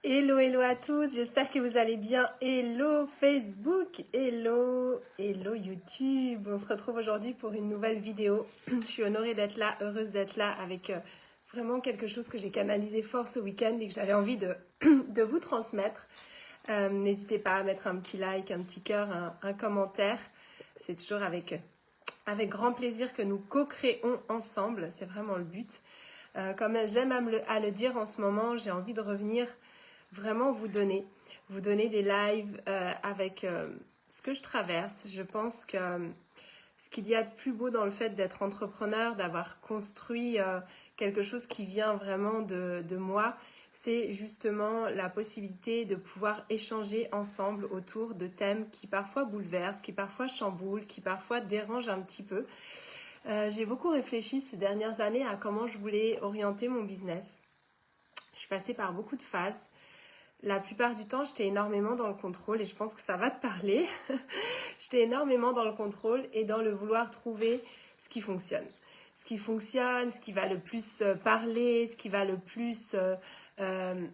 Hello, hello à tous, j'espère que vous allez bien. Hello Facebook, hello YouTube. On se retrouve aujourd'hui pour une nouvelle vidéo. Je suis honorée d'être là, heureuse d'être là avec vraiment quelque chose que j'ai canalisé fort ce week-end et que j'avais envie de vous transmettre. N'hésitez pas à mettre un petit like, un petit cœur, un commentaire. C'est toujours avec grand plaisir que nous co-créons ensemble, c'est vraiment le but. Comme j'aime à le dire en ce moment, j'ai envie de revenir vraiment vous donner des lives avec ce que je traverse. Je pense que ce qu'il y a de plus beau dans le fait d'être entrepreneur, d'avoir construit quelque chose qui vient vraiment de moi, c'est justement la possibilité de pouvoir échanger ensemble autour de thèmes qui parfois bouleversent, qui parfois chamboulent, qui parfois dérangent un petit peu. J'ai beaucoup réfléchi ces dernières années à comment je voulais orienter mon business. Je suis passée par beaucoup de phases. La plupart du temps, j'étais énormément dans le contrôle et je pense que ça va te parler. J'étais énormément dans le contrôle et dans le vouloir trouver ce qui fonctionne. Ce qui fonctionne, ce qui va le plus parler, ce qui va le plus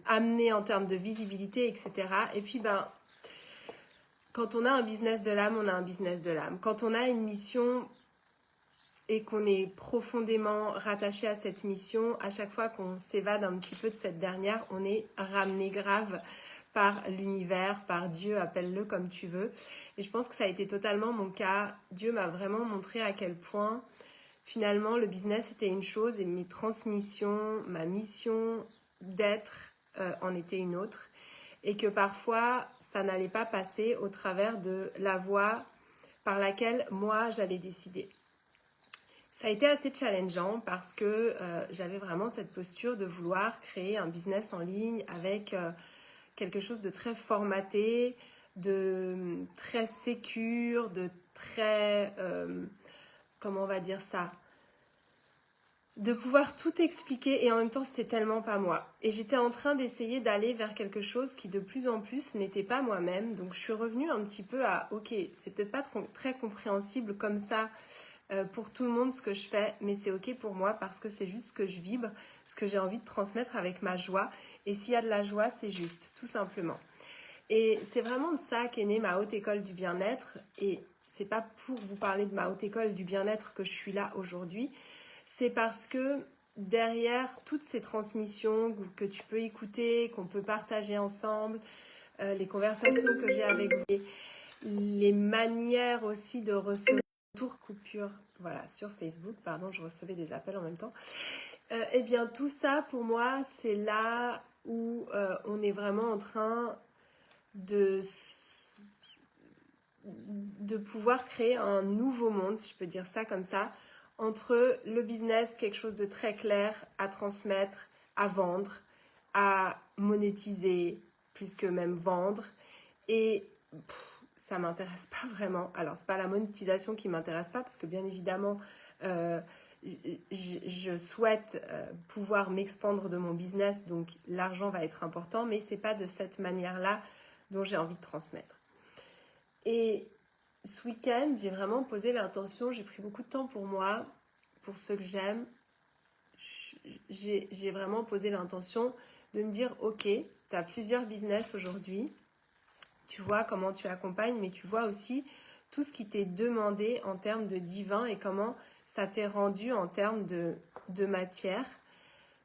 amener en termes de visibilité, etc. Et puis, quand on a un business de l'âme, on a un business de l'âme. Quand on a une mission et qu'on est profondément rattaché à cette mission, à chaque fois qu'on s'évade un petit peu de cette dernière, on est ramené grave par l'univers, par Dieu, appelle-le comme tu veux. Et je pense que ça a été totalement mon cas. Dieu m'a vraiment montré à quel point finalement le business était une chose et mes transmissions, ma mission d'être en était une autre. Et que parfois ça n'allait pas passer au travers de la voie par laquelle moi j'allais décider. Ça a été assez challengeant parce que j'avais vraiment cette posture de vouloir créer un business en ligne avec quelque chose de très formaté, de très sécure, de très, comment on va dire ça, de pouvoir tout expliquer et en même temps c'était tellement pas moi. Et j'étais en train d'essayer d'aller vers quelque chose qui de plus en plus n'était pas moi-même. Donc je suis revenue un petit peu à, ok, c'est peut-être pas très compréhensible comme ça pour tout le monde ce que je fais, mais c'est ok pour moi parce que c'est juste ce que je vibre, ce que j'ai envie de transmettre avec ma joie. Et s'il y a de la joie, c'est juste, tout simplement. Et c'est vraiment de ça qu'est née ma haute école du bien-être. Et c'est pas pour vous parler de ma haute école du bien-être que je suis là aujourd'hui. C'est parce que derrière toutes ces transmissions que tu peux écouter, qu'on peut partager ensemble, les conversations que j'ai avec vous, les manières aussi de recevoir coupure, voilà, sur Facebook, pardon, je recevais des appels en même temps. Eh bien, tout ça, pour moi, c'est là où on est vraiment en train de pouvoir créer un nouveau monde, si je peux dire ça comme ça, entre le business, quelque chose de très clair à transmettre, à vendre, à monétiser, plus que même vendre, et ça m'intéresse pas vraiment. Alors, c'est pas la monétisation qui m'intéresse pas, parce que bien évidemment, je souhaite pouvoir m'expandre de mon business, donc l'argent va être important, mais c'est pas de cette manière-là dont j'ai envie de transmettre. Et ce week-end, j'ai vraiment posé l'intention, j'ai pris beaucoup de temps pour moi, pour ceux que j'aime. J'ai vraiment posé l'intention de me dire, ok, tu as plusieurs business aujourd'hui, tu vois comment tu accompagnes, mais tu vois aussi tout ce qui t'est demandé en termes de divin et comment ça t'est rendu en termes de matière.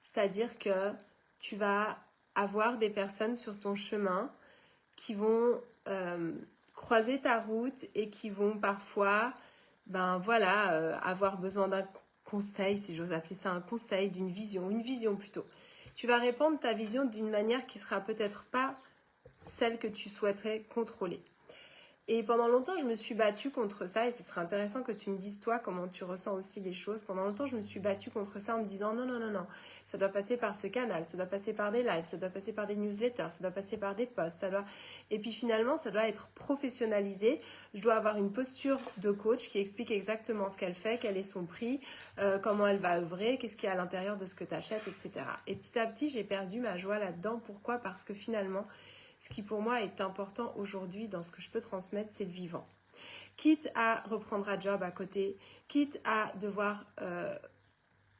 C'est-à-dire que tu vas avoir des personnes sur ton chemin qui vont croiser ta route et qui vont parfois avoir besoin d'un conseil, si j'ose appeler ça un conseil, une vision plutôt. Tu vas répandre ta vision d'une manière qui sera peut-être pas celle que tu souhaiterais contrôler. Et pendant longtemps, je me suis battue contre ça et ce serait intéressant que tu me dises toi comment tu ressens aussi les choses. Pendant longtemps, je me suis battue contre ça en me disant non, ça doit passer par ce canal, ça doit passer par des lives, ça doit passer par des newsletters, ça doit passer par des posts, et puis finalement, ça doit être professionnalisé. Je dois avoir une posture de coach qui explique exactement ce qu'elle fait, quel est son prix, comment elle va œuvrer, qu'est-ce qu'il y a à l'intérieur de ce que tu achètes, etc. Et petit à petit, j'ai perdu ma joie là-dedans. Pourquoi ? Parce que finalement, ce qui pour moi est important aujourd'hui dans ce que je peux transmettre, c'est le vivant. Quitte à reprendre un job à côté, quitte à devoir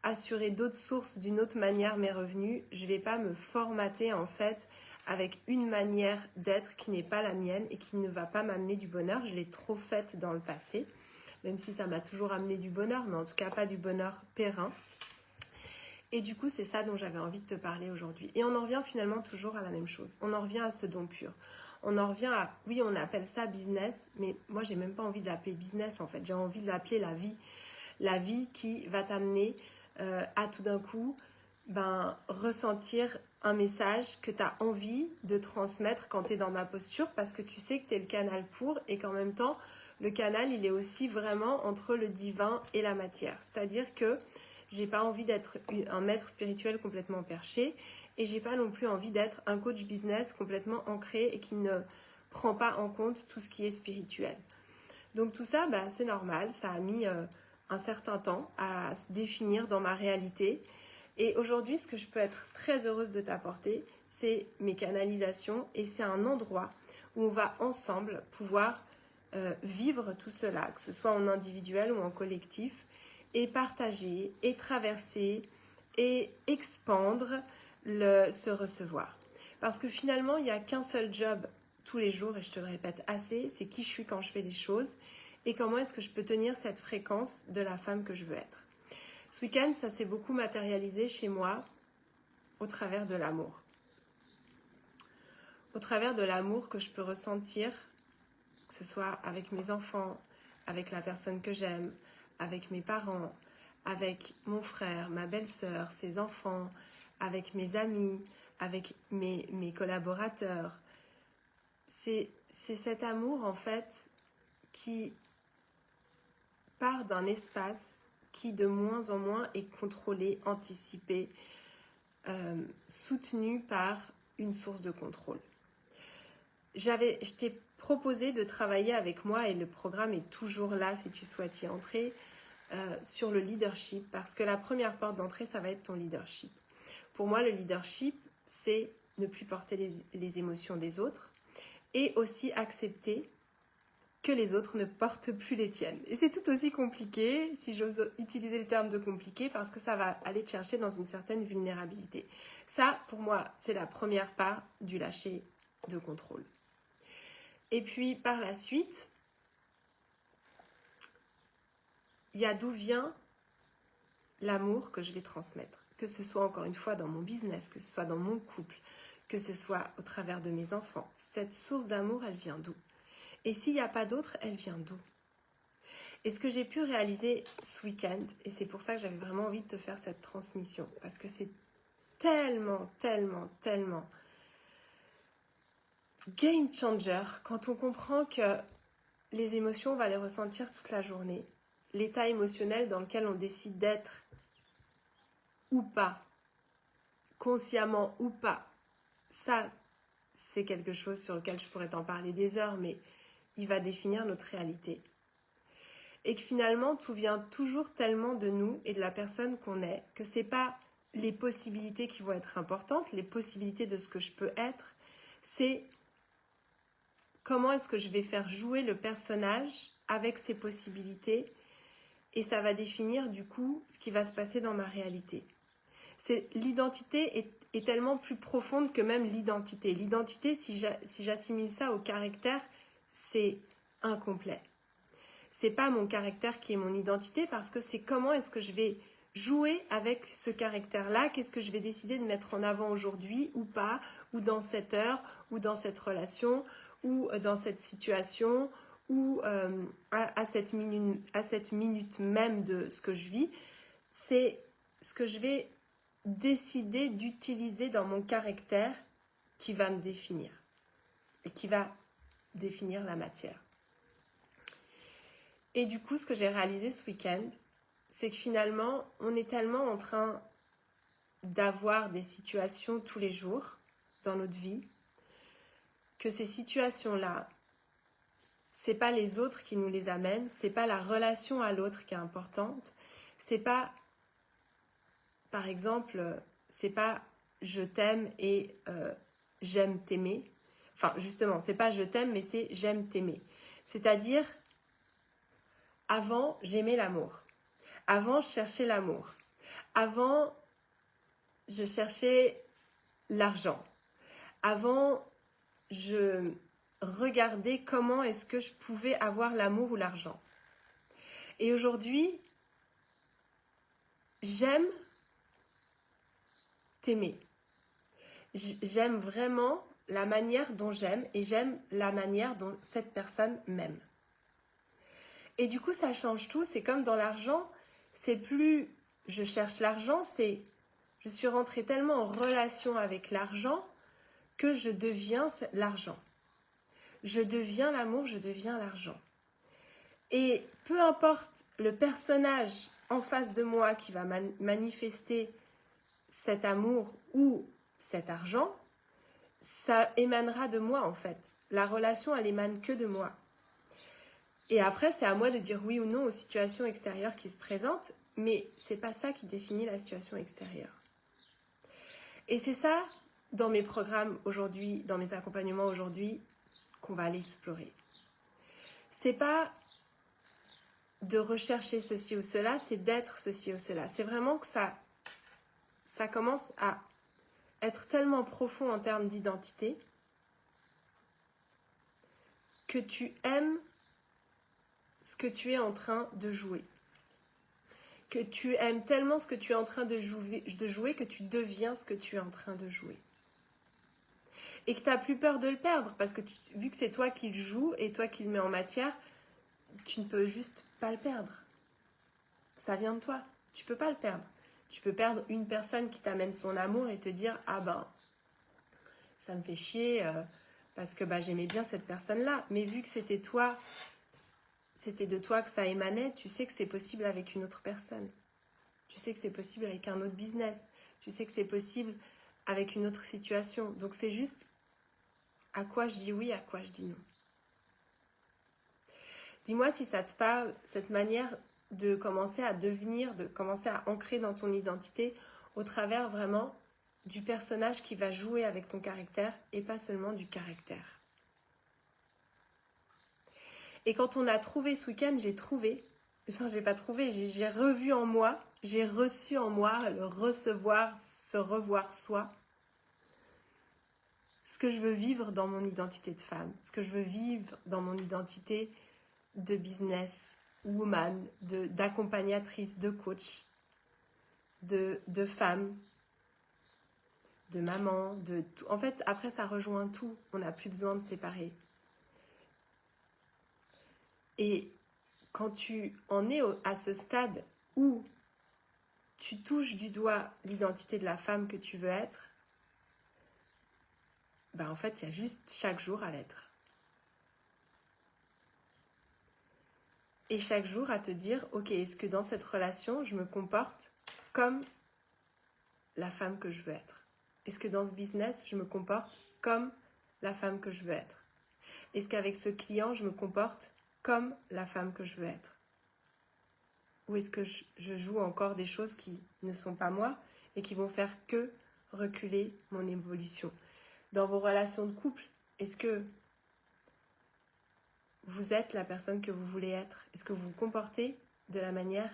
assurer d'autres sources d'une autre manière mes revenus. Je ne vais pas me formater en fait avec une manière d'être qui n'est pas la mienne et qui ne va pas m'amener du bonheur. Je l'ai trop faite dans le passé, même si ça m'a toujours amené du bonheur, mais en tout cas pas du bonheur périn. Et du coup, c'est ça dont j'avais envie de te parler aujourd'hui. Et on en revient finalement toujours à la même chose. On en revient à ce don pur. On en revient à, oui, on appelle ça business, mais moi, j'ai même pas envie de l'appeler business en fait. J'ai envie de l'appeler la vie. La vie qui va t'amener à tout d'un coup ressentir un message que tu as envie de transmettre quand tu es dans ma posture parce que tu sais que tu es le canal pour et qu'en même temps, le canal, il est aussi vraiment entre le divin et la matière. C'est-à-dire que j'ai pas envie d'être un maître spirituel complètement perché et j'ai pas non plus envie d'être un coach business complètement ancré et qui ne prend pas en compte tout ce qui est spirituel. Donc tout ça, c'est normal, ça a mis un certain temps à se définir dans ma réalité. Et aujourd'hui, ce que je peux être très heureuse de t'apporter, c'est mes canalisations et c'est un endroit où on va ensemble pouvoir vivre tout cela, que ce soit en individuel ou en collectif, et partager, et traverser, et expandre ce recevoir. Parce que finalement, il n'y a qu'un seul job tous les jours, et je te le répète assez, c'est qui je suis quand je fais des choses, et comment est-ce que je peux tenir cette fréquence de la femme que je veux être. Ce week-end, ça s'est beaucoup matérialisé chez moi au travers de l'amour. Au travers de l'amour que je peux ressentir, que ce soit avec mes enfants, avec la personne que j'aime, avec mes parents, avec mon frère, ma belle-sœur, ses enfants, avec mes amis, avec mes collaborateurs. C'est cet amour en fait qui part d'un espace qui de moins en moins est contrôlé, anticipé, soutenu par une source de contrôle. Je t'ai proposé de travailler avec moi et le programme est toujours là si tu souhaites y entrer sur le leadership parce que la première porte d'entrée, ça va être ton leadership. Pour moi, le leadership, c'est ne plus porter les émotions des autres et aussi accepter que les autres ne portent plus les tiennes. Et c'est tout aussi compliqué, si j'ose utiliser le terme de compliqué, parce que ça va aller te chercher dans une certaine vulnérabilité. Ça, pour moi, c'est la première part du lâcher de contrôle. Et puis, par la suite, il y a d'où vient l'amour que je vais transmettre. Que ce soit, encore une fois, dans mon business, que ce soit dans mon couple, que ce soit au travers de mes enfants. Cette source d'amour, elle vient d'où ? Et s'il n'y a pas d'autre, elle vient d'où ? Et ce que j'ai pu réaliser ce week-end, et c'est pour ça que j'avais vraiment envie de te faire cette transmission, parce que c'est tellement game changer quand on comprend que les émotions, on va les ressentir toute la journée. L'état émotionnel dans lequel on décide d'être ou pas, consciemment ou pas, ça, c'est quelque chose sur lequel je pourrais t'en parler des heures, mais il va définir notre réalité. Et que finalement, tout vient toujours tellement de nous et de la personne qu'on est, que c'est pas les possibilités qui vont être importantes, les possibilités de ce que je peux être, c'est comment est-ce que je vais faire jouer le personnage avec ses possibilités et ça va définir du coup ce qui va se passer dans ma réalité. L'identité est tellement plus profonde que même l'identité. L'identité, si j'assimile ça au caractère, c'est incomplet. C'est pas mon caractère qui est mon identité parce que c'est comment est-ce que je vais jouer avec ce caractère-là, qu'est-ce que je vais décider de mettre en avant aujourd'hui ou pas, ou dans cette heure, ou dans cette relation, ou dans cette situation, ou à cette minute même de ce que je vis. C'est ce que je vais décider d'utiliser dans mon caractère qui va me définir et qui va définir la matière. Et du coup, ce que j'ai réalisé ce week-end, c'est que finalement, on est tellement en train d'avoir des situations tous les jours dans notre vie que ces situations-là, c'est pas les autres qui nous les amènent, c'est pas la relation à l'autre qui est importante, c'est pas, par exemple, c'est pas je t'aime et j'aime t'aimer. Enfin, justement, c'est pas je t'aime, mais c'est j'aime t'aimer. C'est-à-dire, avant, j'aimais l'amour. Avant, je cherchais l'amour. Avant, je cherchais l'argent. Avant, je regardais comment est-ce que je pouvais avoir l'amour ou l'argent. Et aujourd'hui, j'aime t'aimer. J'aime vraiment la manière dont j'aime et j'aime la manière dont cette personne m'aime. Et du coup, ça change tout. C'est comme dans l'argent, c'est plus je cherche l'argent, c'est je suis rentrée tellement en relation avec l'argent que je deviens l'argent. Je deviens l'amour, je deviens l'argent. Et peu importe le personnage en face de moi qui va manifester cet amour ou cet argent, ça émanera de moi en fait. La relation, elle émane que de moi. Et après, c'est à moi de dire oui ou non aux situations extérieures qui se présentent, mais c'est pas ça qui définit la situation extérieure. Et c'est ça, dans mes programmes aujourd'hui, dans mes accompagnements aujourd'hui, qu'on va aller explorer. C'est pas de rechercher ceci ou cela, c'est d'être ceci ou cela. C'est vraiment que ça commence à être tellement profond en termes d'identité que tu aimes ce que tu es en train de jouer. Que tu aimes tellement ce que tu es en train de jouer que tu deviens ce que tu es en train de jouer. Et que tu n'as plus peur de le perdre parce que vu que c'est toi qui le joues et toi qui le mets en matière, tu ne peux juste pas le perdre. Ça vient de toi. Tu peux pas le perdre. Tu peux perdre une personne qui t'amène son amour et te dire « Ah ben, ça me fait chier parce que j'aimais bien cette personne-là. » Mais vu que c'était toi, c'était de toi que ça émanait, tu sais que c'est possible avec une autre personne. Tu sais que c'est possible avec un autre business. Tu sais que c'est possible avec une autre situation. Donc c'est juste à quoi je dis oui, à quoi je dis non. Dis-moi si ça te parle, cette manière de commencer à devenir, de commencer à ancrer dans ton identité au travers vraiment du personnage qui va jouer avec ton caractère et pas seulement du caractère. Et quand on a trouvé ce week-end, j'ai revu en moi, j'ai reçu en moi le recevoir, se revoir soi. Ce que je veux vivre dans mon identité de femme, ce que je veux vivre dans mon identité de business woman, d'accompagnatrice, de coach, de femme, de maman, de tout. En fait, après, ça rejoint tout. On n'a plus besoin de séparer. Et quand tu en es à ce stade où tu touches du doigt l'identité de la femme que tu veux être, en fait, il y a juste chaque jour à l'être. Et chaque jour à te dire, ok, est-ce que dans cette relation, je me comporte comme la femme que je veux être? Est-ce que dans ce business, je me comporte comme la femme que je veux être? Est-ce qu'avec ce client, je me comporte comme la femme que je veux être? Ou est-ce que je joue encore des choses qui ne sont pas moi et qui vont faire que reculer mon évolution? Dans vos relations de couple, est-ce que vous êtes la personne que vous voulez être? Est-ce que vous vous comportez de la manière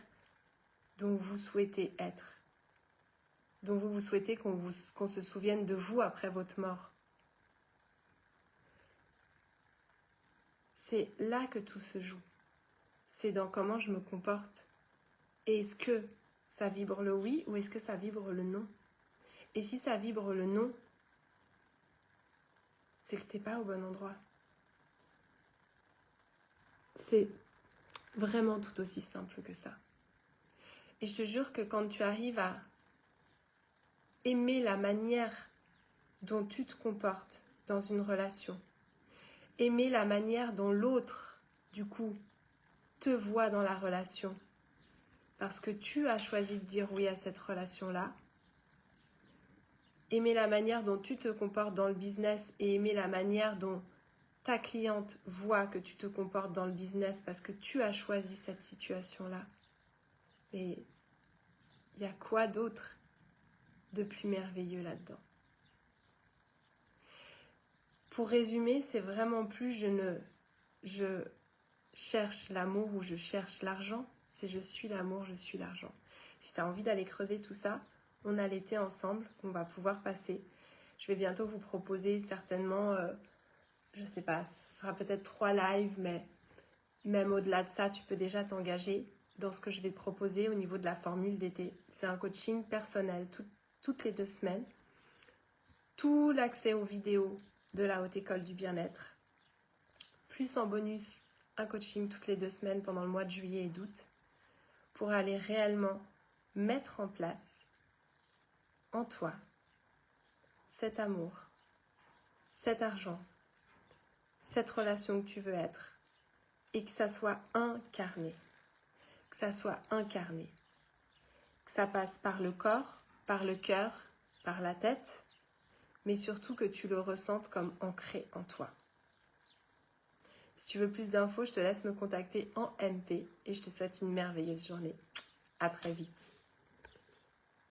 dont vous souhaitez être? Dont vous souhaitez qu'on se souvienne de vous après votre mort? C'est là que tout se joue. C'est dans comment je me comporte. Et est-ce que ça vibre le oui ou est-ce que ça vibre le non? Et si ça vibre le non, c'est que t'es pas au bon endroit. C'est vraiment tout aussi simple que ça. Et je te jure que quand tu arrives à aimer la manière dont tu te comportes dans une relation, aimer la manière dont l'autre, du coup, te voit dans la relation, parce que tu as choisi de dire oui à cette relation-là, aimer la manière dont tu te comportes dans le business et aimer la manière dont ta cliente voit que tu te comportes dans le business parce que tu as choisi cette situation-là. Et il y a quoi d'autre de plus merveilleux là-dedans? Pour résumer, c'est vraiment plus je cherche l'amour ou je cherche l'argent, c'est je suis l'amour, je suis l'argent. Si tu as envie d'aller creuser tout ça, on a l'été ensemble qu'on va pouvoir passer. Je vais bientôt vous proposer certainement, je sais pas, ce sera peut-être 3 lives, mais même au-delà de ça, tu peux déjà t'engager dans ce que je vais te proposer au niveau de la formule d'été. C'est un coaching personnel toutes les 2 semaines. Tout l'accès aux vidéos de la Haute École du Bien-être. Plus en bonus, un coaching toutes les 2 semaines pendant le mois de juillet et d'août. Pour aller réellement mettre en place en toi cet amour, cet argent, cette relation que tu veux être. Et que ça soit incarné. Que ça soit incarné. Que ça passe par le corps, par le cœur, par la tête, mais surtout que tu le ressentes comme ancré en toi. Si tu veux plus d'infos, je te laisse me contacter en MP et je te souhaite une merveilleuse journée. À très vite.